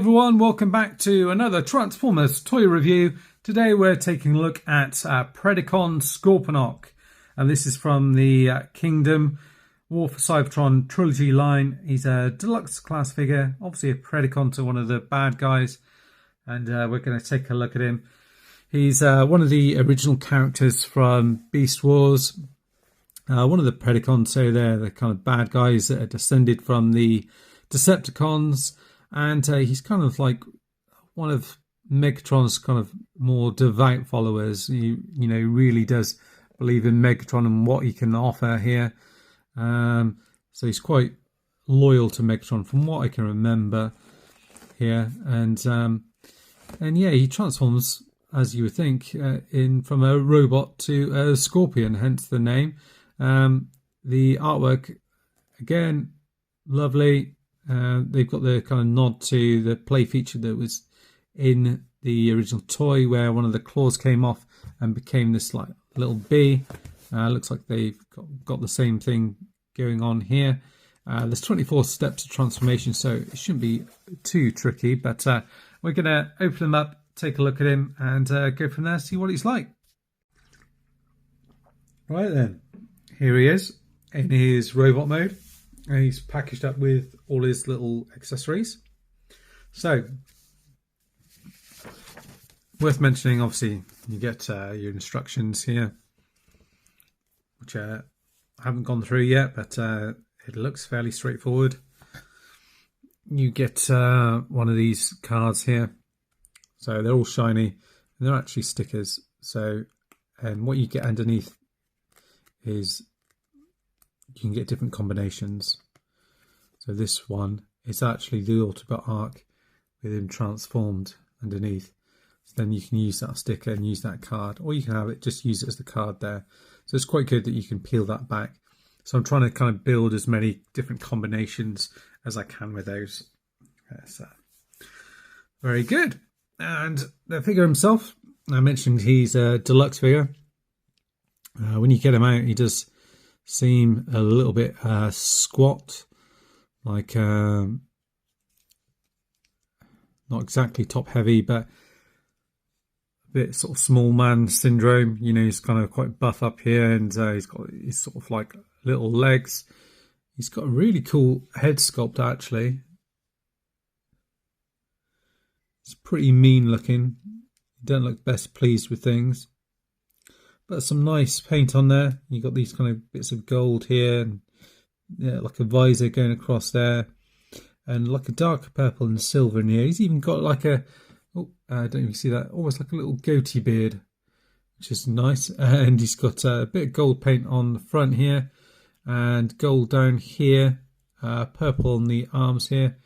Hi everyone, welcome back to another Transformers toy review. Today we're taking a look at Predacon Scorponok, and this is from the Kingdom War for Cybertron trilogy line. He's a deluxe class figure, obviously a Predacon to one of the bad guys, and we're going to take a look at him. He's one of the original characters from Beast Wars, one of the Predacons, so they're the kind of bad guys that are descended from the Decepticons. And he's kind of like one of Megatron's kind of more devout followers. He, really does believe in Megatron and what he can offer here. So he's quite loyal to Megatron from what I can remember here. And yeah, he transforms, as you would think, from a robot to a scorpion, hence the name. The artwork, again, lovely. They've got the kind of nod to the play feature that was in the original toy, where one of the claws came off and became this like little bee. Looks like they've got the same thing going on here. There's 24 steps of transformation, so it shouldn't be too tricky, but we're going to open him up, take a look at him, and go from there, see what he's like. Right then, here he is in his robot mode. He's packaged up with all his little accessories. So, worth mentioning, obviously, you get your instructions here, which I haven't gone through yet, but it looks fairly straightforward. You get one of these cards here. So they're all shiny, and they're actually stickers. So, and what you get underneath is you can get different combinations. So this one is actually the Autobot arc with him transformed underneath. So then you can use that sticker and use that card, or you can have it, just use it as the card there. So it's quite good that you can peel that back. So I'm trying to kind of build as many different combinations as I can with those. So very good. And the figure himself, I mentioned he's a deluxe figure. When you get him out, he does seem a little bit squat, like not exactly top heavy, but a bit sort of small man syndrome. He's kind of quite buff up here, and he's got his sort of like little legs. He's got a really cool head sculpt actually. It's pretty mean looking. You don't look best pleased with things. But some nice paint on there. You got these kind of bits of gold here, and yeah, like a visor going across there, and like a dark purple and silver in here. He's even got like a, I don't even see that, almost like a little goatee beard, which is nice. And he's got a bit of gold paint on the front here, and gold down here, purple on the arms here.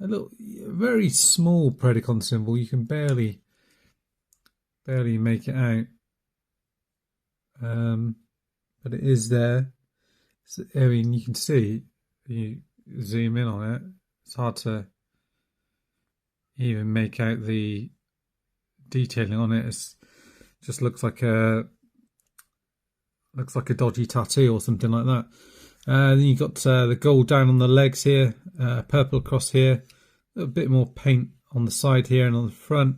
A little, very small Predacon symbol. You can barely make it out. But it is there. So, I mean, you can see, you zoom in on it, it's hard to even make out the detailing on it. It just looks like a dodgy tattoo or something like that. Then you got the gold down on the legs here, purple across here, a little bit more paint on the side here and on the front,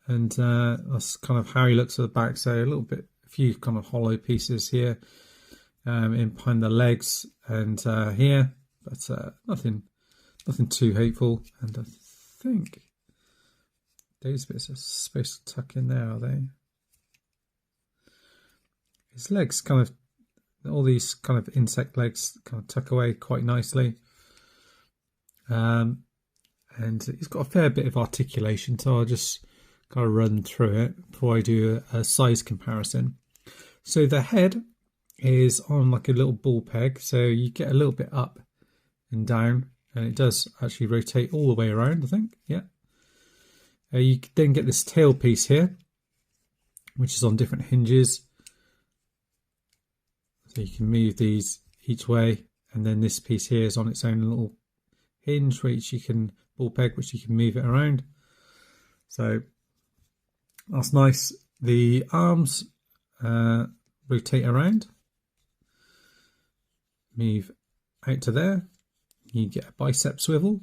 and that's kind of how he looks at the back. So a little bit, a few kind of hollow pieces here in behind the legs and here, but nothing too hateful. And I think those bits are supposed to tuck in there, are they? His legs kind of, all these kind of insect legs kind of tuck away quite nicely. And he's got a fair bit of articulation, so I'll just kind of run through it before I do a size comparison. So the head is on like a little ball peg, so you get a little bit up and down, and it does actually rotate all the way around, I think. Yeah. You then get this tail piece here, which is on different hinges. So you can move these each way, and then this piece here is on its own little hinge, which you can ball peg, which you can move it around. So that's nice. The arms rotate around, move out to there. You get a bicep swivel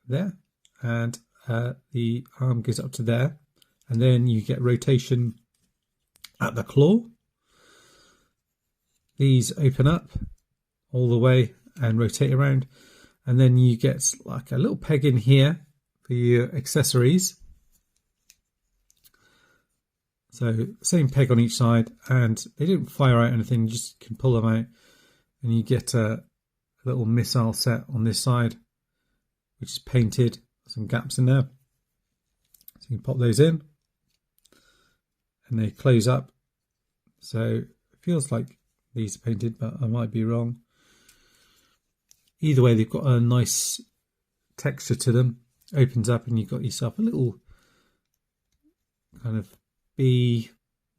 there, and the arm goes up to there, and then you get rotation at the claw. These open up all the way and rotate around, and then you get like a little peg in here for your accessories. So same peg on each side, and they don't fire out anything, you just can pull them out, and you get a little missile set on this side, which is painted, some gaps in there. So you can pop those in, and they close up. So it feels like these are painted, but I might be wrong. Either way, they've got a nice texture to them. Opens up, and you've got yourself a little kind of bee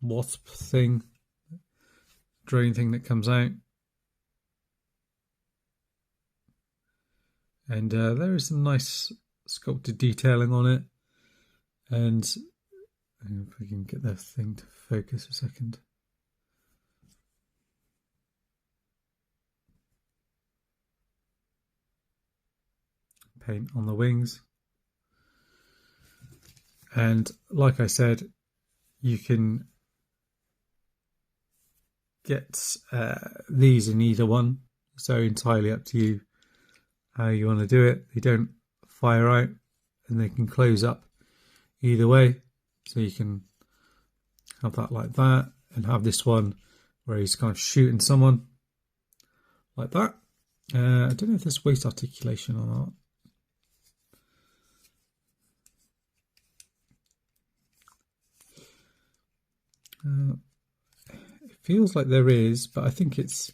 wasp thing, drone thing that comes out. And there is some nice sculpted detailing on it. And if we can get the thing to focus a second. Paint on the wings. And like I said, you can get these in either one. So entirely up to you how you want to do it. They don't fire out, and they can close up either way. So you can have that like that, and have this one where he's kind of shooting someone like that. I don't know if there's waist articulation or not. It feels like there is, but I think there's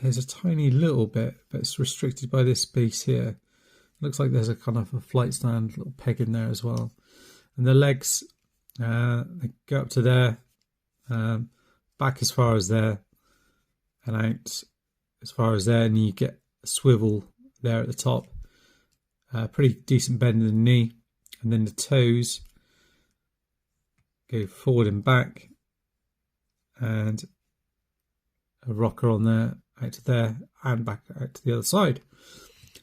a tiny little bit, but it's restricted by this space here. It looks like there's a kind of a flight stand little peg in there as well. And the legs, they go up to there, back as far as there, and out as far as there, and you get a swivel there at the top. Pretty decent bend in the knee, and then the toes go forward and back, and a rocker on there, out to there, and back out to the other side.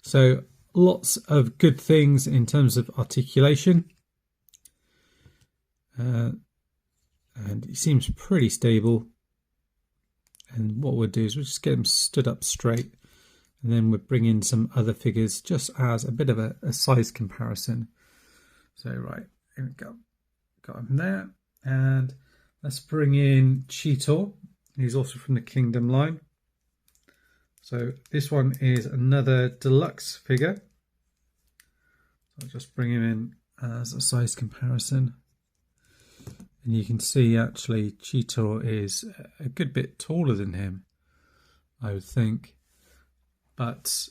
So lots of good things in terms of articulation, and it seems pretty stable. And what we'll do is we'll just get them stood up straight, and then we'll bring in some other figures just as a bit of a size comparison. So right, here we go, got him there. And let's bring in Cheetor. He's also from the Kingdom line. So this one is another deluxe figure. So I'll just bring him in as a size comparison. And you can see actually Cheetor is a good bit taller than him, I would think. But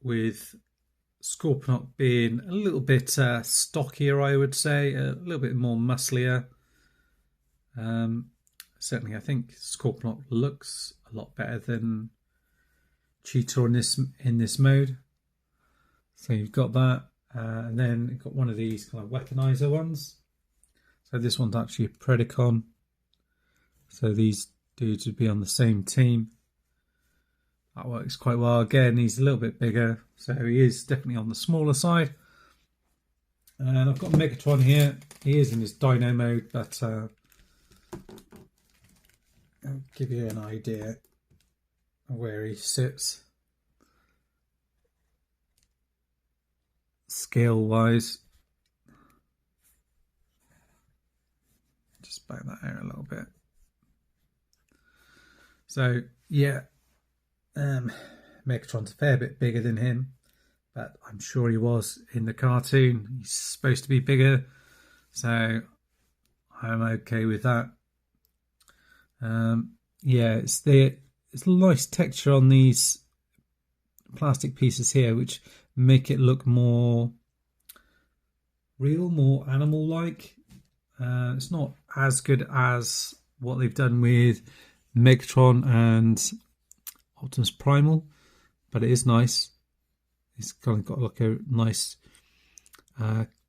with Scorponok being a little bit stockier, I would say, a little bit more musclier. Certainly, I think Scorponok looks a lot better than Cheetor in this mode. So you've got that, and then you've got one of these kind of weaponizer ones. So this one's actually a Predacon. So these dudes would be on the same team. That works quite well. Again, he's a little bit bigger, so he is definitely on the smaller side. And I've got Megatron here. He is in his Dino mode, but I'll give you an idea of where he sits scale wise. Just back that out a little bit. So yeah, Megatron's a fair bit bigger than him, but I'm sure he was in the cartoon. He's supposed to be bigger, so I'm okay with that. Yeah, it's a nice texture on these plastic pieces here, which make it look more real, more animal-like. It's not as good as what they've done with Megatron and Optimus Primal, but it is nice. It's kind of got like a nice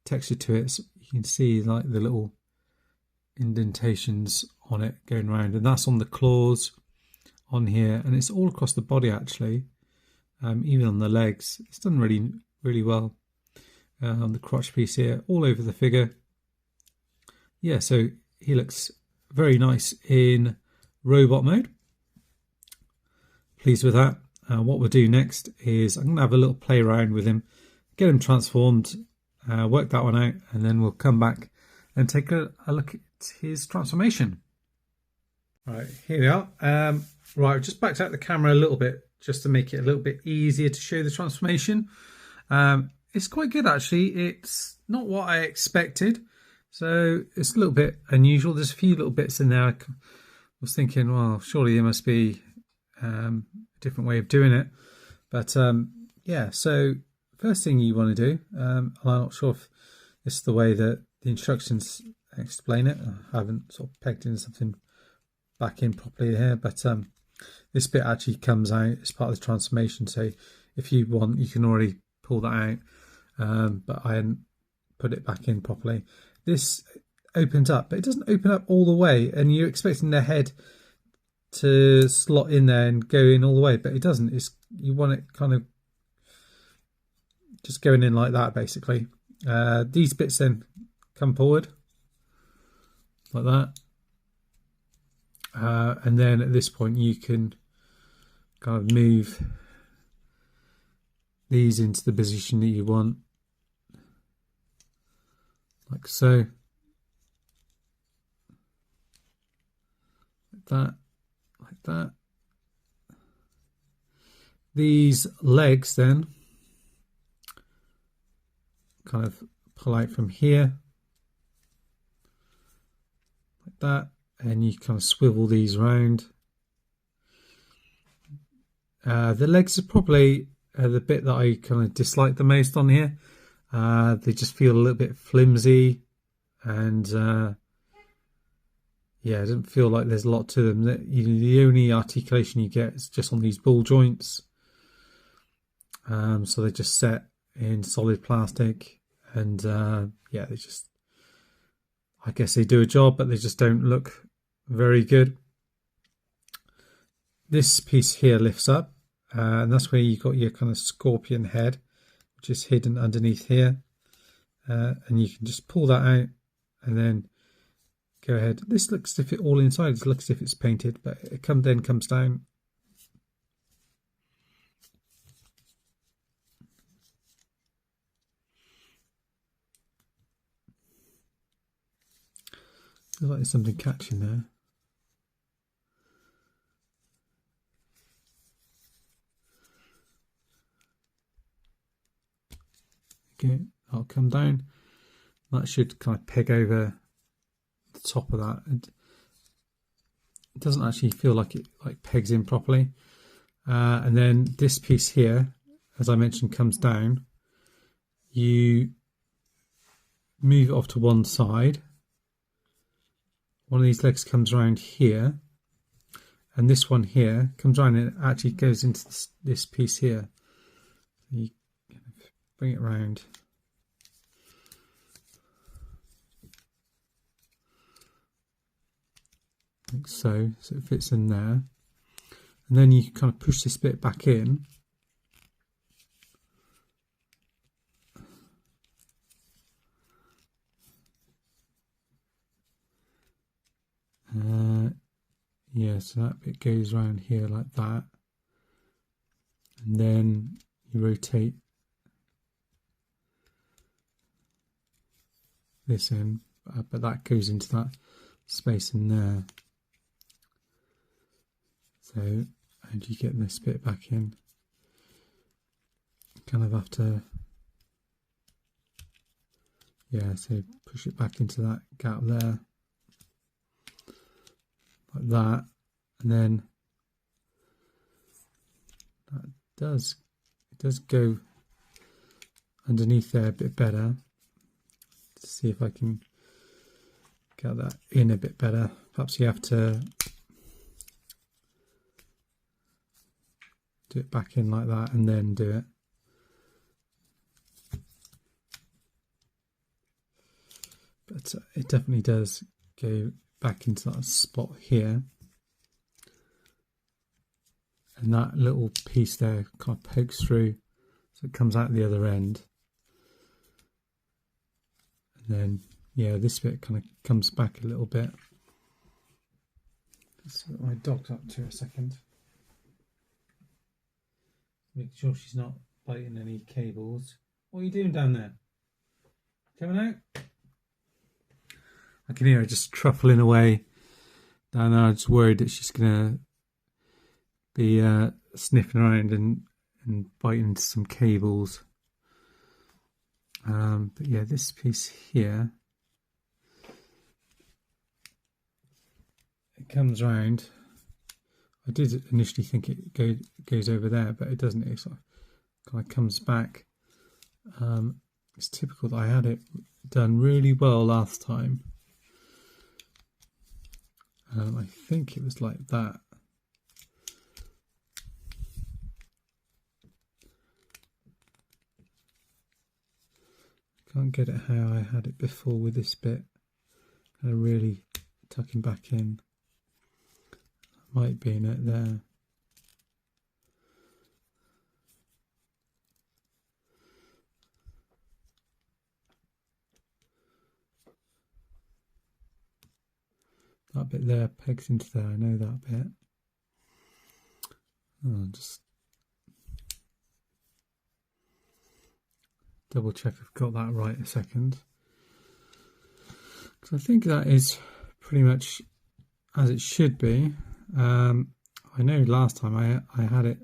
texture to it. So you can see like the little indentations on it going around, and that's on the claws on here, and it's all across the body actually. even on the legs. It's done really well on the crotch piece here, all over the figure. Yeah, so he looks very nice in robot mode. Pleased with that. What we'll do next is I'm going to have a little play around with him, get him transformed, work that one out, and then we'll come back and take a look at his transformation. Right, here we are. Right, I've just backed out the camera a little bit just to make it a little bit easier to show the transformation. It's quite good actually. It's not what I expected, so it's a little bit unusual. There's a few little bits in there. I was thinking, well, surely there must be a different way of doing it, but yeah. So first thing you want to do, I'm not sure if this is the way that the instructions explain it. I haven't sort of pegged in something back in properly here, but this bit actually comes out as part of the transformation, so if you want you can already pull that out, but I hadn't put it back in properly. This opens up, but it doesn't open up all the way, and you're expecting the head to slot in there and go in all the way, but it doesn't. You want it kind of just going in like that basically. These bits then come forward like that, and then at this point you can kind of move these into the position that you want, like so, like that, like that. These legs then kind of pull out from here like that, and you kind of swivel these around. The legs are probably the bit that I kind of dislike the most on here. They just feel a little bit flimsy, and yeah, it doesn't feel like there's a lot to them. The only articulation you get is just on these ball joints. So they're just set in solid plastic, and yeah, they just, I guess they do a job, but they just don't look very good. This piece here lifts up, and that's where you've got your kind of scorpion head, which is hidden underneath here, and you can just pull that out and then go ahead. This looks as if it all inside, it looks as if it's painted, but it then comes down. Feels like there's something catching there. Okay, I'll come down. That should kind of peg over the top of that. It doesn't actually feel like it pegs in properly. And then this piece here, as I mentioned, comes down. You move it off to one side. One of these legs comes around here, and this one here comes around and it actually goes into this piece here. You bring it round. Like so it fits in there. And then you kind of push this bit back in. Yeah, so that bit goes around here like that. And then you rotate this in, but that goes into that space in there. So, how do you get this bit back in? Kind of have to, yeah, so push it back into that gap there, like that, and then that does go underneath there a bit better. Let's see if I can get that in a bit better. Perhaps you have to do it back in like that and then do it. But it definitely does go back into that spot here. and that little piece there kind of pokes through, so it comes out the other end. And then, yeah, this bit kind of comes back a little bit. Let's put my dog up to a second. Make sure she's not biting any cables. What are you doing down there? Coming out? I can hear her just truffling away down there. I'm just worried that she's going to be sniffing around and biting into some cables. But yeah, this piece here, it comes round. I did initially think it goes over there, but it doesn't. It sort of kind of comes back. It's typical that I had it done really well last time. I think it was like that. Can't get it how I had it before with this bit. Kind of really tucking back in. Might be in it there. That bit there pegs into there, I know that bit. I'll just double check I've got that right a second. Because I think that is pretty much as it should be. I know last time I had it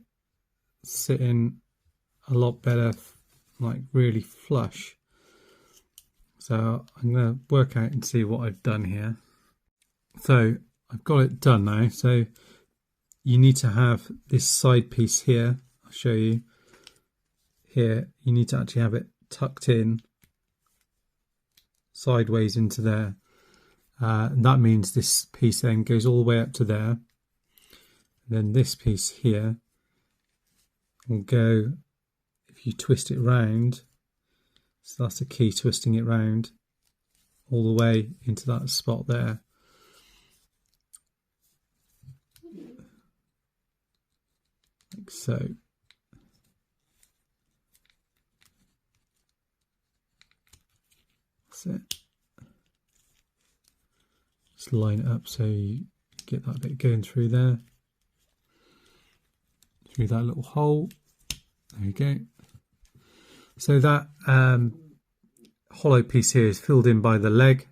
sitting a lot better, like really flush. So I'm going to work out and see what I've done here. So I've got it done now. So you need to have this side piece here. I'll show you here. You need to actually have it tucked in sideways into there. And that means this piece then goes all the way up to there. And then this piece here will go, if you twist it round, so that's the key, twisting it round all the way into that spot there. Like so. That's it. Just line it up so you get that bit going through there. Through that little hole. There you go. So that hollow piece here is filled in by the leg.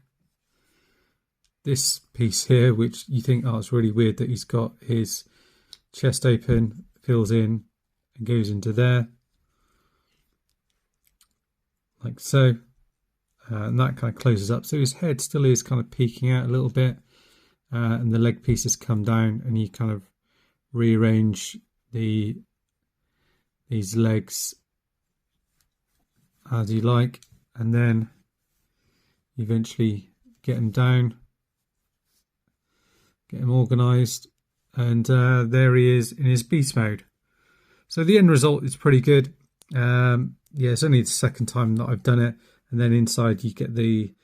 This piece here, which you think, oh, it's really weird that he's got his chest open, fills in and goes into there. Like so. And that kind of closes up. So his head still is kind of peeking out a little bit. And the leg pieces come down and you kind of rearrange these legs as you like, and then eventually get them down, get him organised, and there he is in his beast mode. So the end result is pretty good. Yeah, it's only the second time that I've done it, and then inside you get the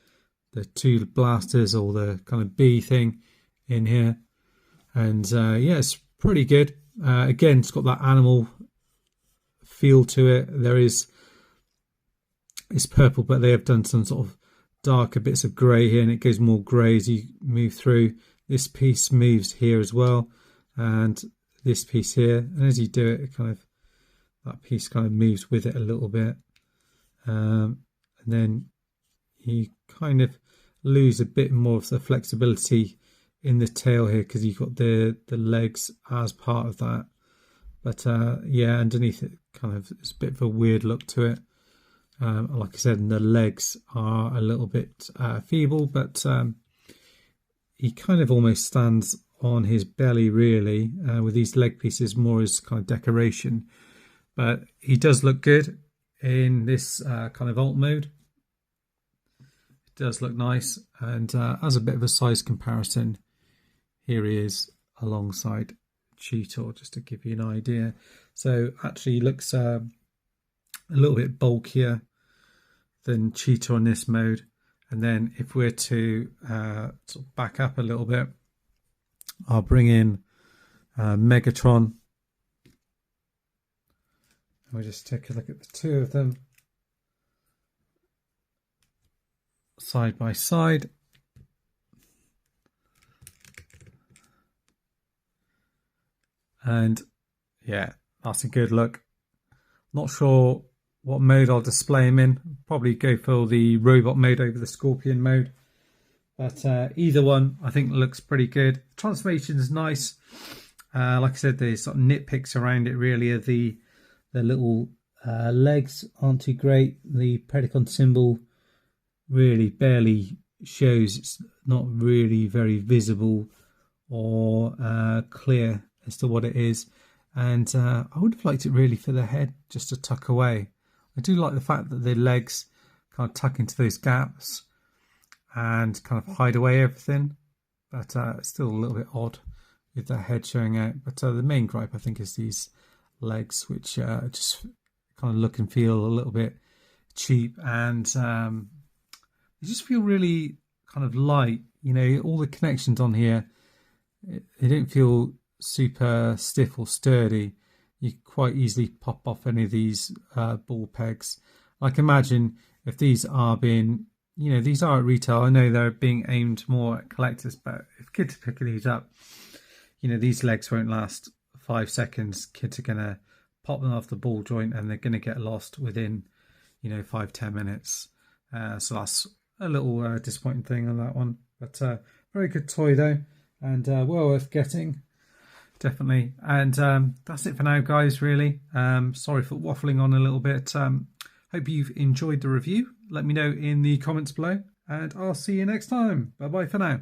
two blasters or the kind of bee thing in here, and yeah, it's pretty good. Again, it's got that animal feel to it. It's purple, but they have done some sort of darker bits of grey here, and it goes more grey as you move through. This piece moves here as well, and this piece here, and as you do it, that piece kind of moves with it a little bit, and then you kind of lose a bit more of the flexibility in the tail here because you've got the legs as part of that. But yeah, underneath it kind of it's a bit of a weird look to it. Like I said, the legs are a little bit feeble, but he kind of almost stands on his belly really, with these leg pieces more as kind of decoration. But he does look good in this kind of alt mode. It does look nice, and as a bit of a size comparison, here he is alongside Cheetor, just to give you an idea. So actually he looks a little bit bulkier than Cheetor in this mode. And then if we're to sort of back up a little bit, I'll bring in Megatron We'll just take a look at the two of them side by side. And yeah, that's a good look. Not sure what mode I'll display him in. Probably go for the robot mode over the Scorpion mode. But either one I think looks pretty good. The transformation is nice. Like I said, there's sort of nitpicks around it really. The little legs aren't too great. The Predacon symbol really barely shows. It's not really very visible or clear as to what it is. And I would have liked it really for the head just to tuck away. I do like the fact that the legs kind of tuck into those gaps and kind of hide away everything, but it's still a little bit odd with the head showing out. But the main gripe I think is these legs, which just kind of look and feel a little bit cheap, and they just feel really kind of light. You know, all the connections on here, they don't feel super stiff or sturdy. You quite easily pop off any of these ball pegs. I can imagine if these are being, you know, these are at retail. I know they're being aimed more at collectors, but if kids are picking these up, you know, these legs won't last 5 seconds. Kids are going to pop them off the ball joint and they're going to get lost within, you know, 5-10 minutes. So that's a little disappointing thing on that one. But very good toy though, and well worth getting. Definitely. And that's it for now, guys, really. Sorry for waffling on a little bit. Hope you've enjoyed the review. Let me know in the comments below, and I'll see you next time. Bye-bye for now.